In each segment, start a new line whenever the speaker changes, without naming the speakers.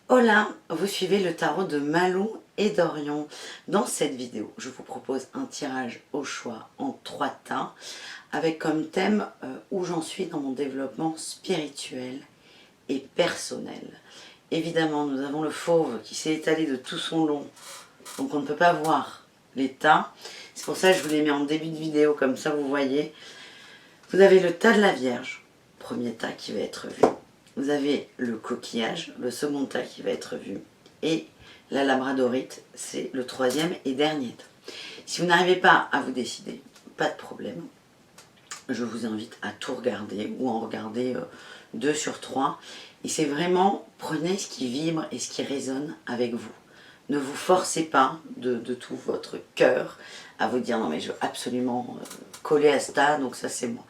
Hola, vous suivez le tarot de Malou et d'Orion. Dans cette vidéo, je vous propose un tirage au choix en 3 tas avec comme thème où j'en suis dans mon développement spirituel et personnel. Évidemment, nous avons le fauve qui s'est étalé de tout son long, donc on ne peut pas voir les tas. C'est pour ça que je vous les mets en début de vidéo, comme ça vous voyez. Vous avez le tas de la Vierge, premier tas qui va être vu. Vous avez le coquillage, le second tas qui va être vu. Et la labradorite, c'est le troisième et dernier tas. Si vous n'arrivez pas à vous décider, pas de problème. Je vous invite à tout regarder ou en regarder 2 sur 3. Et c'est vraiment, prenez ce qui vibre et ce qui résonne avec vous. Ne vous forcez pas de tout votre cœur à vous dire non mais je veux absolument coller à ça, donc ça c'est moi.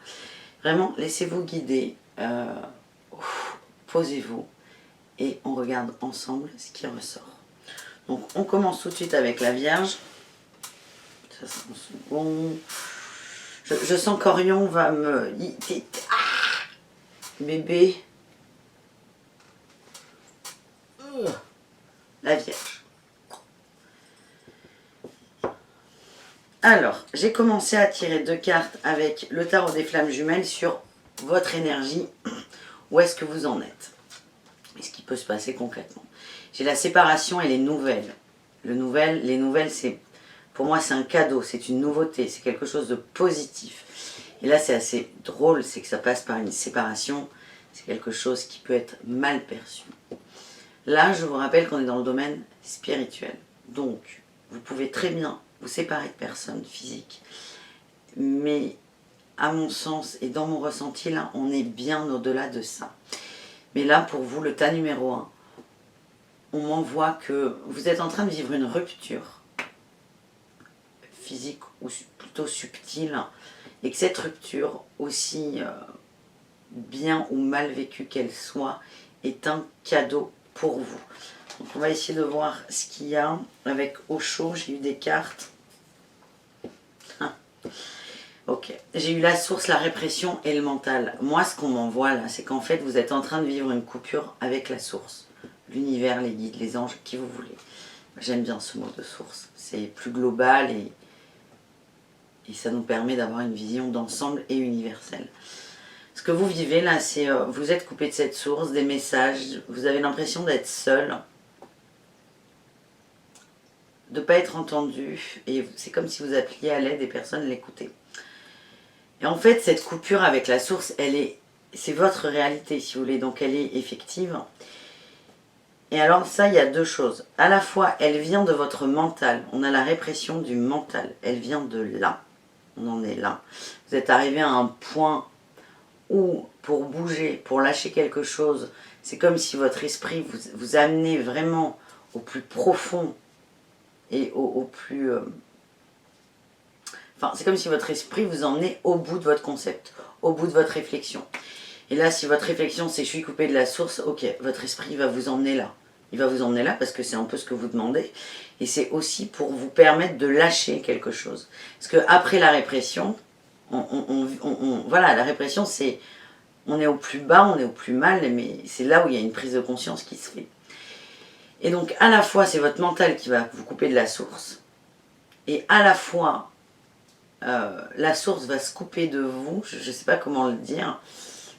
Vraiment, laissez-vous guider. Posez-vous et on regarde ensemble ce qui ressort. Donc on commence tout de suite avec la Vierge. Ça sent bon. Je sens qu'Orion va me... Ah, bébé. La Vierge. Alors, j'ai commencé à tirer 2 cartes avec le tarot des flammes jumelles sur votre énergie. Où est-ce que vous en êtes? Et ce qui peut se passer concrètement. J'ai la séparation et les nouvelles. Les nouvelles, c'est pour moi c'est un cadeau, c'est une nouveauté, c'est quelque chose de positif. Et là c'est assez drôle, c'est que ça passe par une séparation, c'est quelque chose qui peut être mal perçu. Là je vous rappelle qu'on est dans le domaine spirituel. Donc vous pouvez très bien vous séparer de personnes physiques. Mais à mon sens et dans mon ressenti, là on est bien au-delà de ça. Mais là, pour vous, le tas numéro 1, on m'envoie que vous êtes en train de vivre une rupture physique ou plutôt subtile et que cette rupture, aussi bien ou mal vécue qu'elle soit, est un cadeau pour vous. Donc on va essayer de voir ce qu'il y a. Avec au chaud, j'ai eu des cartes. Ok, j'ai eu la source, la répression et le mental. Moi, ce qu'on m'envoie là, c'est qu'en fait, vous êtes en train de vivre une coupure avec la source. L'univers, les guides, les anges, qui vous voulez. J'aime bien ce mot de source. C'est plus global et ça nous permet d'avoir une vision d'ensemble et universelle. Ce que vous vivez là, c'est vous êtes coupé de cette source, des messages, vous avez l'impression d'être seul, de ne pas être entendu, et c'est comme si vous appeliez à l'aide et personne ne l'écoutait. Et en fait, cette coupure avec la source, c'est votre réalité, si vous voulez, donc elle est effective. Et alors ça, il y a 2 choses. À la fois, elle vient de votre mental. On a la répression du mental. Elle vient de là. On en est là. Vous êtes arrivé à un point où, pour bouger, pour lâcher quelque chose, c'est comme si votre esprit vous amenait vraiment au plus profond et au plus... Enfin, c'est comme si votre esprit vous emmenait au bout de votre concept, au bout de votre réflexion. Et là, si votre réflexion c'est je suis coupé de la source, ok, votre esprit va vous emmener là. Il va vous emmener là parce que c'est un peu ce que vous demandez. Et c'est aussi pour vous permettre de lâcher quelque chose. Parce qu'après la répression, voilà, la répression c'est, on est au plus bas, on est au plus mal, mais c'est là où il y a une prise de conscience qui se fait. Et donc à la fois c'est votre mental qui va vous couper de la source, et à la fois la source va se couper de vous, je ne sais pas comment le dire.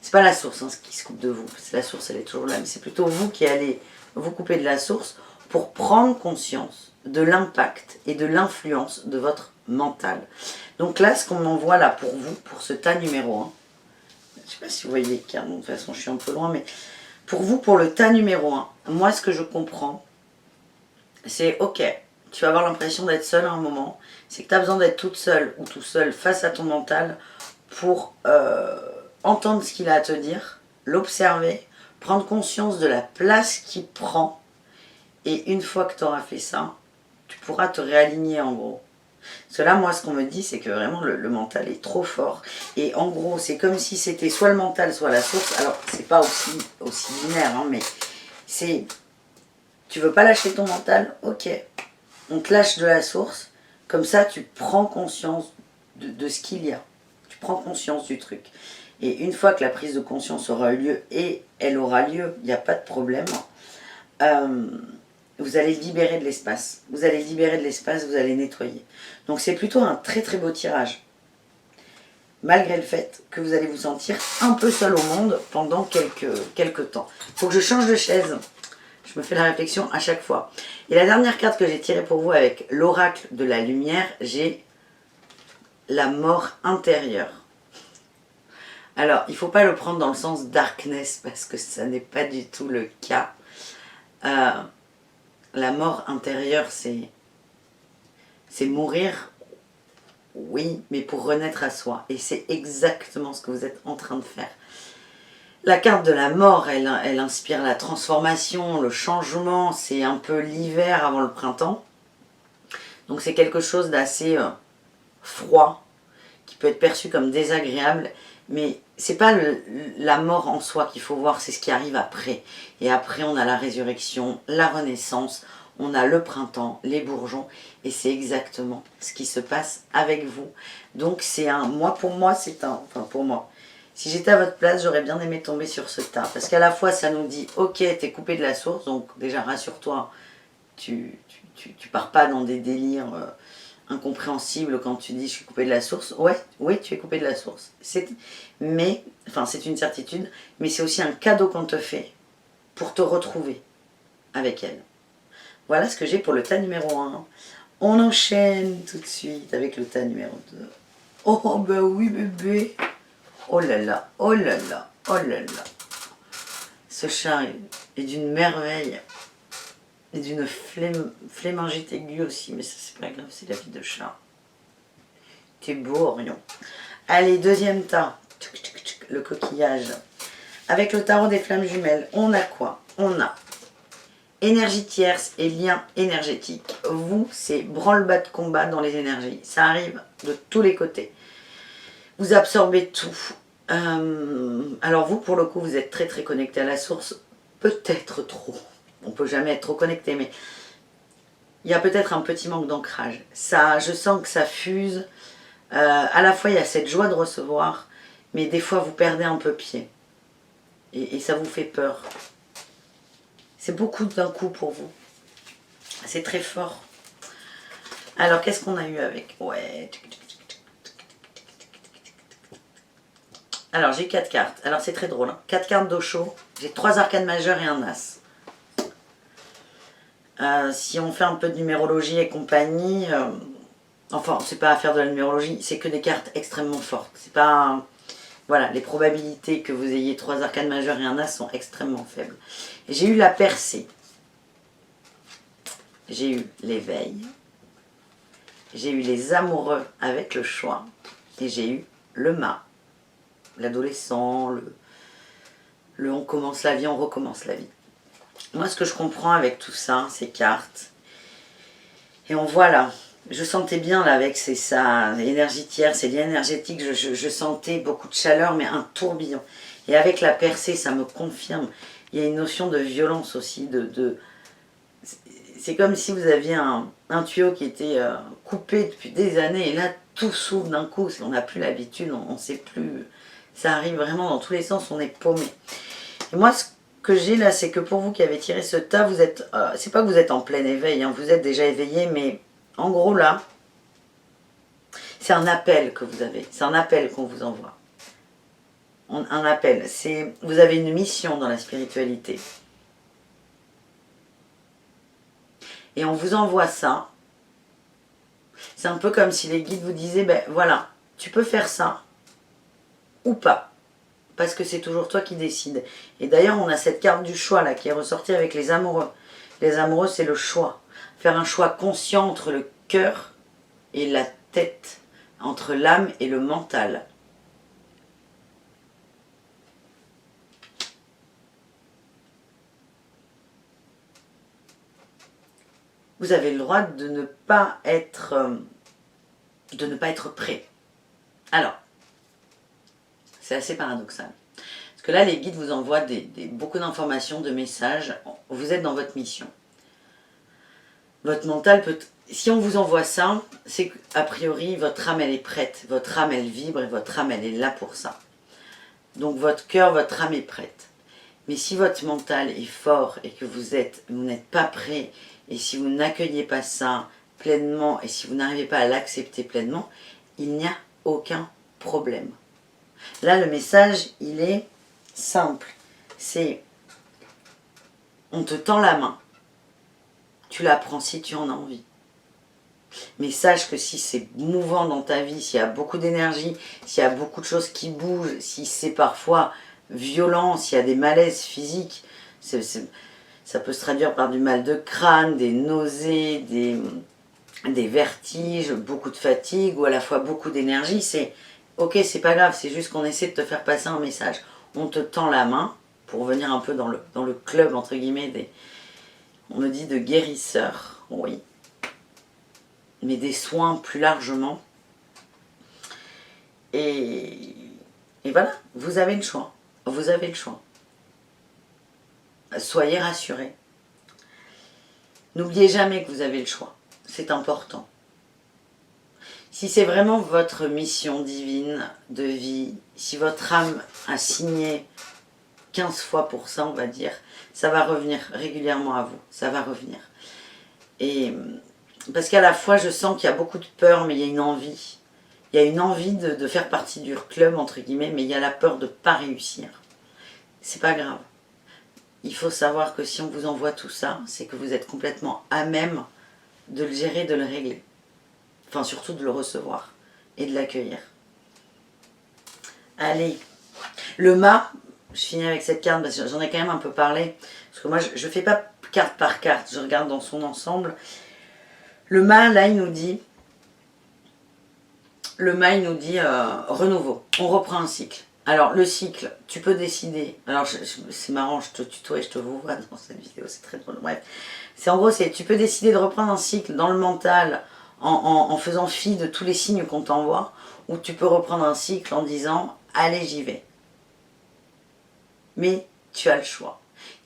C'est pas la source qui se coupe de vous, la source elle est toujours là, mais c'est plutôt vous qui allez vous couper de la source pour prendre conscience de l'impact et de l'influence de votre mental. Donc là, ce qu'on m'envoie là pour vous, pour ce tas numéro 1, je ne sais pas si vous voyez car de toute façon je suis un peu loin, mais pour vous, pour le tas numéro 1, moi ce que je comprends, c'est ok, tu vas avoir l'impression d'être seule à un moment, c'est que tu as besoin d'être toute seule ou tout seul face à ton mental pour entendre ce qu'il a à te dire, l'observer, prendre conscience de la place qu'il prend, et une fois que tu auras fait ça, tu pourras te réaligner en gros. Parce que là, moi, ce qu'on me dit, c'est que vraiment le mental est trop fort. Et en gros, c'est comme si c'était soit le mental, soit la source. Alors, c'est pas aussi binaire, hein, mais c'est... Tu veux pas lâcher ton mental? Ok. On te lâche de la source. Comme ça, tu prends conscience de ce qu'il y a. Tu prends conscience du truc. Et une fois que la prise de conscience aura eu lieu, et elle aura lieu, il n'y a pas de problème, vous allez libérer de l'espace. Vous allez libérer de l'espace, vous allez nettoyer. Donc c'est plutôt un très très beau tirage. Malgré le fait que vous allez vous sentir un peu seul au monde pendant quelques temps. Il faut que je change de chaise. Je me fais la réflexion à chaque fois. Et la dernière carte que j'ai tirée pour vous avec l'oracle de la lumière, j'ai la mort intérieure. Alors, il ne faut pas le prendre dans le sens darkness parce que ça n'est pas du tout le cas. La mort intérieure, c'est mourir, oui, mais pour renaître à soi. Et c'est exactement ce que vous êtes en train de faire. La carte de la mort, elle inspire la transformation, le changement. C'est un peu l'hiver avant le printemps. Donc c'est quelque chose d'assez froid, qui peut être perçu comme désagréable. Mais c'est pas la mort en soi qu'il faut voir, c'est ce qui arrive après. Et après, on a la résurrection, la renaissance, on a le printemps, les bourgeons. Et c'est exactement ce qui se passe avec vous. Donc c'est pour moi, si j'étais à votre place, j'aurais bien aimé tomber sur ce tas. Parce qu'à la fois, ça nous dit, ok, t'es coupé de la source, donc déjà rassure-toi, tu pars pas dans des délires incompréhensibles quand tu dis je suis coupé de la source. Ouais, oui, tu es coupé de la source. C'est une certitude, mais c'est aussi un cadeau qu'on te fait pour te retrouver avec elle. Voilà ce que j'ai pour le tas numéro 1. On enchaîne tout de suite avec le tas numéro 2. Oh bah oui bébé. Oh là là, oh là là, oh là là. Ce chat est d'une merveille. Et d'une flémingite aiguë aussi, mais ça c'est pas grave, c'est la vie de chat. T'es beau Orion. Allez, deuxième tas. Le coquillage. Avec le tarot des flammes jumelles, on a quoi? On a énergie tierce et lien énergétique. Vous, c'est branle-bas de combat dans les énergies. Ça arrive de tous les côtés. Vous absorbez tout. Alors vous, pour le coup, vous êtes très très connecté à la source. Peut-être trop. On ne peut jamais être trop connecté, mais il y a peut-être un petit manque d'ancrage. Ça, je sens que ça fuse. À la fois, il y a cette joie de recevoir, mais des fois, vous perdez un peu pied. Et ça vous fait peur. C'est beaucoup d'un coup pour vous. C'est très fort. Alors, qu'est-ce qu'on a eu avec? Ouais. Alors, j'ai 4 cartes. Alors, c'est très drôle. 4 cartes d'eau chaud. J'ai 3 arcanes majeures et un as. Si on fait un peu de numérologie et compagnie, enfin, c'est pas à faire de la numérologie, c'est que des cartes extrêmement fortes. C'est pas... Voilà, les probabilités que vous ayez 3 arcanes majeures et un as sont extrêmement faibles. J'ai eu la percée. J'ai eu l'éveil. J'ai eu les amoureux avec le choix. Et j'ai eu le mât. L'adolescent, le on commence la vie, on recommence la vie. Moi, ce que je comprends avec tout ça, ces cartes, et on voit là, je sentais bien là avec ça, énergie tierce, c'est liens énergétiques, je sentais beaucoup de chaleur, mais un tourbillon. Et avec la percée, ça me confirme, il y a une notion de violence aussi, c'est comme si vous aviez un tuyau qui était coupé depuis des années, et là, tout s'ouvre d'un coup, on n'a plus l'habitude, on ne sait plus, ça arrive vraiment dans tous les sens, on est paumé. Et moi, ce que j'ai là, c'est que pour vous qui avez tiré ce tas, vous êtes, c'est pas que vous êtes en plein éveil, hein, vous êtes déjà éveillé, mais en gros là, c'est un appel que vous avez, c'est un appel qu'on vous envoie. Un appel, vous avez une mission dans la spiritualité. Et on vous envoie ça. C'est un peu comme si les guides vous disaient, ben voilà, tu peux faire ça ou pas. Parce que c'est toujours toi qui décides. Et d'ailleurs, on a cette carte du choix là qui est ressortie avec les amoureux. Les amoureux, c'est le choix. Faire un choix conscient entre le cœur et la tête, entre l'âme et le mental. Vous avez le droit de ne pas être prêt. Alors, c'est assez paradoxal. Parce que là, les guides vous envoient beaucoup d'informations, de messages. Vous êtes dans votre mission. Votre mental peut... Si on vous envoie ça, c'est qu'a priori, votre âme, elle est prête. Votre âme, elle vibre et votre âme, elle est là pour ça. Donc, votre cœur, votre âme est prête. Mais si votre mental est fort et que vous n'êtes pas prêt, et si vous n'accueillez pas ça pleinement, et si vous n'arrivez pas à l'accepter pleinement, il n'y a aucun problème. Là, le message, il est simple. C'est, on te tend la main. Tu la prends si tu en as envie. Mais sache que si c'est mouvant dans ta vie, s'il y a beaucoup d'énergie, s'il y a beaucoup de choses qui bougent, si c'est parfois violent, s'il y a des malaises physiques, ça peut se traduire par du mal de crâne, des nausées, des vertiges, beaucoup de fatigue ou à la fois beaucoup d'énergie. C'est ok, c'est pas grave, c'est juste qu'on essaie de te faire passer un message. On te tend la main pour venir un peu dans le club, entre guillemets, on me dit de guérisseurs, oui. Mais des soins plus largement. Et voilà, vous avez le choix. Vous avez le choix. Soyez rassurés. N'oubliez jamais que vous avez le choix. C'est important. Si c'est vraiment votre mission divine de vie, si votre âme a signé 15 fois pour ça, on va dire, ça va revenir régulièrement à vous. Ça va revenir. Et parce qu'à la fois, je sens qu'il y a beaucoup de peur, mais il y a une envie. Il y a une envie de faire partie du club, entre guillemets, mais il y a la peur de ne pas réussir. C'est pas grave. Il faut savoir que si on vous envoie tout ça, c'est que vous êtes complètement à même de le gérer, de le régler. Enfin, surtout de le recevoir et de l'accueillir. Allez. Le mât, je finis avec cette carte, parce que j'en ai quand même un peu parlé. Parce que moi, je ne fais pas carte par carte, je regarde dans son ensemble. Le mât, là, il nous dit... renouveau. On reprend un cycle. Alors, le cycle, tu peux décider. Alors, c'est marrant, je te tutoie et je te vois dans cette vidéo, c'est très drôle. Bref, c'est en gros, tu peux décider de reprendre un cycle dans le mental en faisant fi de tous les signes qu'on t'envoie, ou tu peux reprendre un cycle en disant, allez, j'y vais. Mais tu as le choix.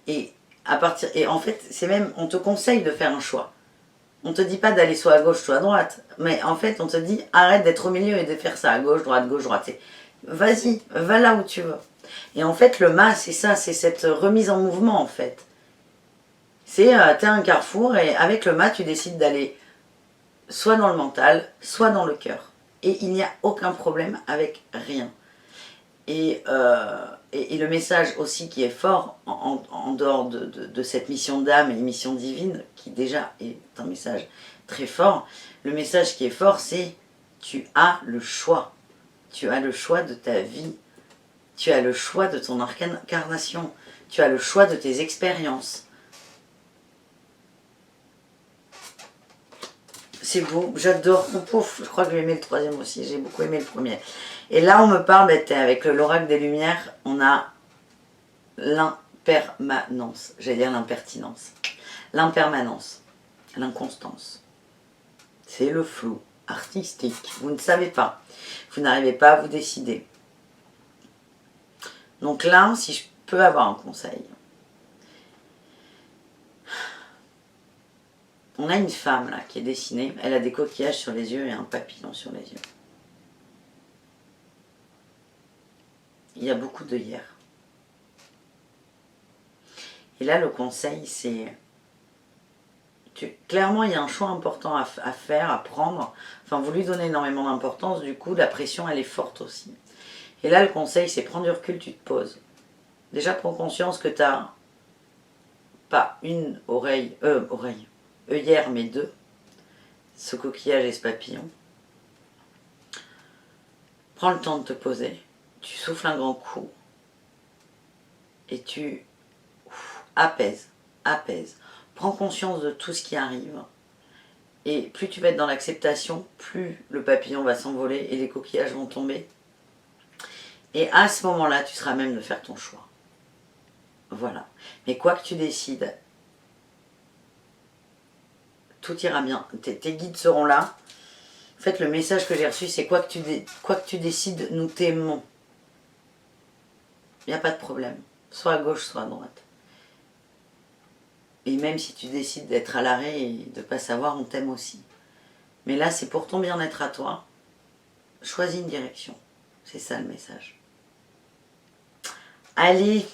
Et en fait, c'est même, on te conseille de faire un choix. On te dit pas d'aller soit à gauche, soit à droite. Mais en fait, on te dit, arrête d'être au milieu et de faire ça à gauche, droite, gauche, droite. Vas-y, va là où tu veux. Et en fait, le mât, c'est ça, c'est cette remise en mouvement, en fait. C'est, t'es un carrefour et avec le mât, tu décides d'aller soit dans le mental, soit dans le cœur. Et il n'y a aucun problème avec rien. Et le message aussi qui est fort, en dehors de cette mission d'âme et mission divine, qui déjà est un message très fort, le message qui est fort, c'est tu as le choix. Tu as le choix de ta vie. Tu as le choix de ton incarnation. Tu as le choix de tes expériences. C'est beau, j'adore. Pouf, je crois que j'ai aimé le troisième aussi. J'ai beaucoup aimé le premier. Et là, on me parle, avec l'oracle des Lumières, on a l'impermanence. J'allais dire l'impertinence. L'impermanence. L'inconstance. C'est le flou artistique. Vous ne savez pas. Vous n'arrivez pas à vous décider. Donc là, si je peux avoir un conseil. On a une femme là qui est dessinée. Elle a des coquillages sur les yeux et un papillon sur les yeux. Il y a beaucoup d'œillères. Et là, le conseil, c'est... Clairement, il y a un choix important à faire, à prendre. Enfin, vous lui donnez énormément d'importance. Du coup, la pression, elle est forte aussi. Et là, le conseil, c'est prendre du recul, tu te poses. Déjà, prends conscience que tu n'as pas une œillère, mais deux. Ce coquillage et ce papillon. Prends le temps de te poser. Tu souffles un grand coup. Et tu apaises. Prends conscience de tout ce qui arrive. Et plus tu vas être dans l'acceptation, plus le papillon va s'envoler et les coquillages vont tomber. Et à ce moment-là, tu seras même de faire ton choix. Voilà. Mais quoi que tu décides, tout ira bien. Tes guides seront là. En fait, le message que j'ai reçu, c'est quoi que tu décides, nous t'aimons. Il n'y a pas de problème. Soit à gauche, soit à droite. Et même si tu décides d'être à l'arrêt et de ne pas savoir, on t'aime aussi. Mais là, c'est pour ton bien-être à toi. Choisis une direction. C'est ça le message. Allez,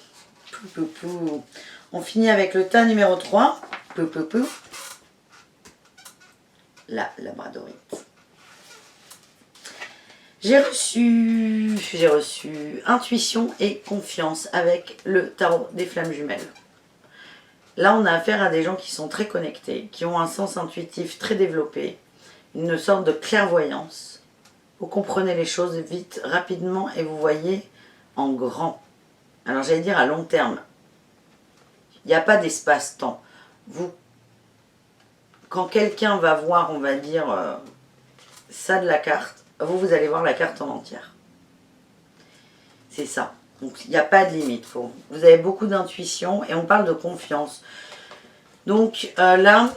Pou, pou, pou. On finit avec le tas numéro 3. Pou, pou, pou. La labradorite. J'ai reçu intuition et confiance avec le tarot des flammes jumelles. Là, on a affaire à des gens qui sont très connectés, qui ont un sens intuitif très développé, une sorte de clairvoyance. Vous comprenez les choses vite, rapidement, et vous voyez en grand. Alors, j'allais dire à long terme. Il n'y a pas d'espace-temps. Quand quelqu'un va voir, on va dire, ça de la carte, vous allez voir la carte en entière. C'est ça. Donc, il n'y a pas de limite. Vous avez beaucoup d'intuition et on parle de confiance. Donc, là,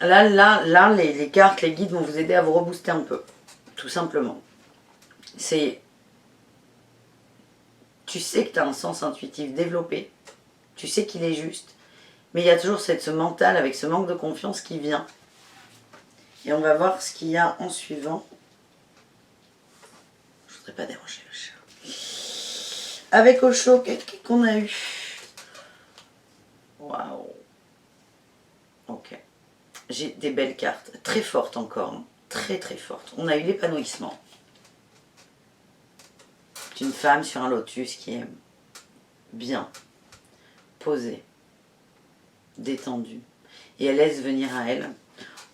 les cartes, les guides vont vous aider à vous rebooster un peu. Tout simplement. Tu sais que tu as un sens intuitif développé. Tu sais qu'il est juste. Mais il y a toujours ce mental avec ce manque de confiance qui vient. Et on va voir ce qu'il y a en suivant. Je ne voudrais pas déranger le chat. Avec Osho, qu'est-ce qu'on a eu? Waouh. Ok. J'ai des belles cartes. Très fortes encore. Très très fortes. On a eu l'épanouissement. C'est une femme sur un lotus qui est bien, posée, détendue. Et elle laisse venir à elle.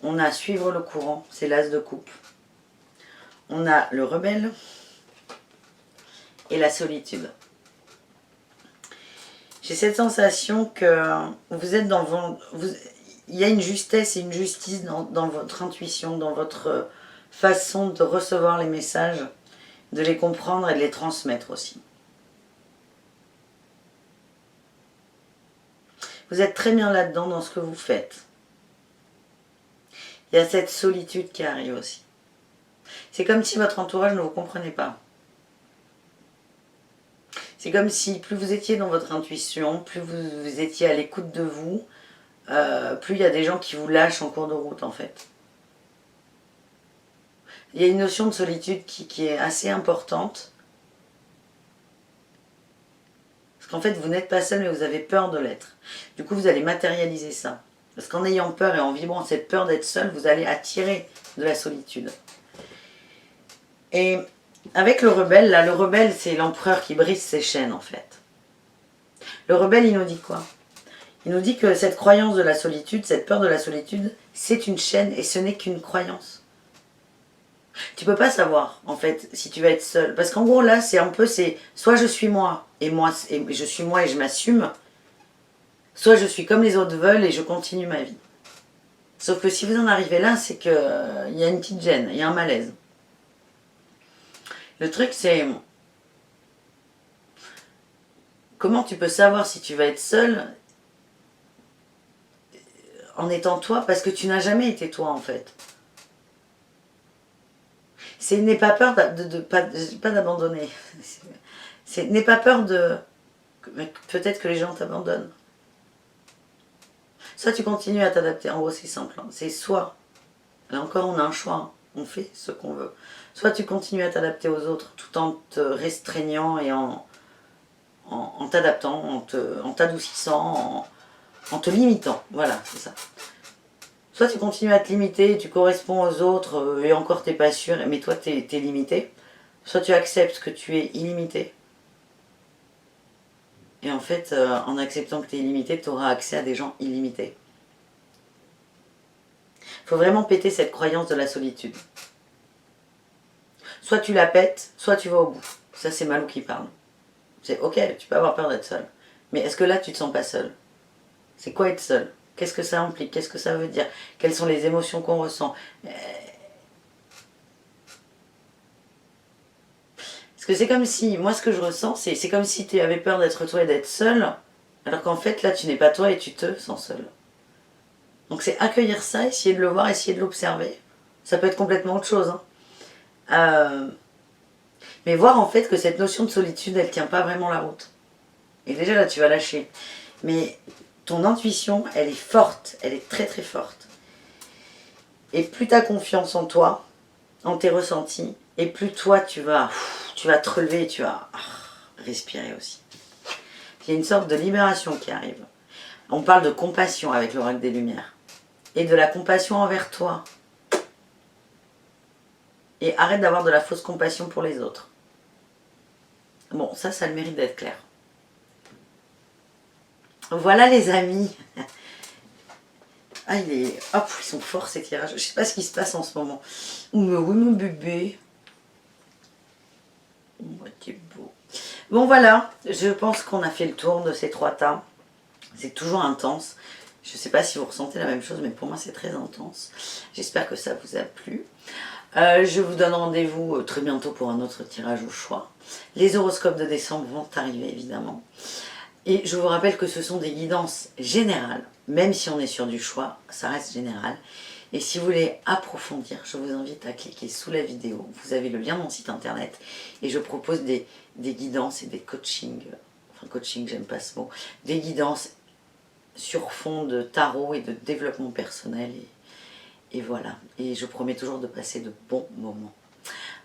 On a suivre le courant, c'est l'as de coupe. On a le rebelle et la solitude. J'ai cette sensation que vous êtes il y a une justesse et une justice dans votre intuition, dans votre façon de recevoir les messages, de les comprendre et de les transmettre aussi. Vous êtes très bien là-dedans dans ce que vous faites. Il y a cette solitude qui arrive aussi. C'est comme si votre entourage ne vous comprenait pas. C'est comme si plus vous étiez dans votre intuition, plus vous étiez à l'écoute de vous, plus il y a des gens qui vous lâchent en cours de route en fait. Il y a une notion de solitude qui est assez importante. Parce qu'en fait, vous n'êtes pas seul, mais vous avez peur de l'être. Du coup, vous allez matérialiser ça. Parce qu'en ayant peur et en vibrant cette peur d'être seul, vous allez attirer de la solitude. Et avec le rebelle, là, le rebelle, c'est l'empereur qui brise ses chaînes, en fait. Le rebelle, il nous dit quoi? Il nous dit que cette croyance de la solitude, cette peur de la solitude, c'est une chaîne et ce n'est qu'une croyance. Tu peux pas savoir, en fait, si tu vas être seul. Parce qu'en gros, là, soit je suis moi, et je suis moi et je m'assume, soit je suis comme les autres veulent et je continue ma vie. Sauf que si vous en arrivez là, c'est qu'il y a une petite gêne, il y a un malaise. Le truc, c'est... Comment tu peux savoir si tu vas être seul en étant toi? Parce que tu n'as jamais été toi, en fait. N'aie pas peur pas d'abandonner. N'aie pas peur de... Peut-être que les gens t'abandonnent. Soit tu continues à t'adapter. En gros, c'est simple. Hein. C'est soit... Là encore, on a un choix. Hein. On fait ce qu'on veut. Soit tu continues à t'adapter aux autres tout en te restreignant et en t'adaptant, en t'adoucissant, en te limitant. Voilà, c'est ça. Soit tu continues à te limiter, tu corresponds aux autres et encore t'es pas sûr, mais toi t'es limité. Soit tu acceptes que tu es illimité. Et en fait, en acceptant que tu es illimité, tu auras accès à des gens illimités. Il faut vraiment péter cette croyance de la solitude. Soit tu la pètes, soit tu vas au bout. Ça, c'est Malou qui parle. C'est ok, tu peux avoir peur d'être seul. Mais est-ce que là, tu te sens pas seul? C'est quoi être seul? Qu'est-ce que ça implique? Qu'est-ce que ça veut dire? Quelles sont les émotions qu'on ressent? Parce que c'est comme si, moi ce que je ressens, c'est comme si tu avais peur d'être toi et d'être seul, alors qu'en fait là tu n'es pas toi et tu te sens seul. Donc c'est accueillir ça, essayer de le voir, essayer de l'observer. Ça peut être complètement autre chose. Hein. Mais voir en fait que cette notion de solitude, elle tient pas vraiment la route. Et déjà là tu vas lâcher. Mais ton intuition, elle est forte, elle est très très forte. Et plus tu as confiance en toi, en tes ressentis, et plus toi tu vas te relever et tu vas respirer aussi. Il y a une sorte de libération qui arrive. On parle de compassion avec l'oracle des Lumières. Et de la compassion envers toi. Et arrête d'avoir de la fausse compassion pour les autres. Bon, ça a le mérite d'être clair. Voilà les amis. Ah, hop, ils sont forts ces tirages. Je sais pas ce qui se passe en ce moment. Mais oui, mon bébé. Oh, t'es beau. Bon, voilà. Je pense qu'on a fait le tour de ces 3 tas. C'est toujours intense. Je ne sais pas si vous ressentez la même chose, mais pour moi, c'est très intense. J'espère que ça vous a plu. Je vous donne rendez-vous très bientôt pour un autre tirage au choix. Les horoscopes de décembre vont arriver, évidemment. Et je vous rappelle que ce sont des guidances générales. Même si on est sur du choix, ça reste général. Et si vous voulez approfondir, je vous invite à cliquer sous la vidéo. Vous avez le lien de mon site internet. Et je propose des guidances et des coachings. Enfin, coaching, j'aime pas ce mot. Des guidances sur fond de tarot et de développement personnel. Et voilà. Et je promets toujours de passer de bons moments.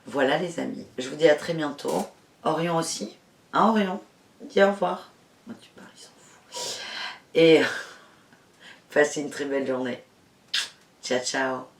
Voilà les amis. Je vous dis à très bientôt. Orion aussi. Hein, Orion? Dis au revoir. Moi, tu parles, il s'en fout. Et passez une très belle journée. Ciao, ciao.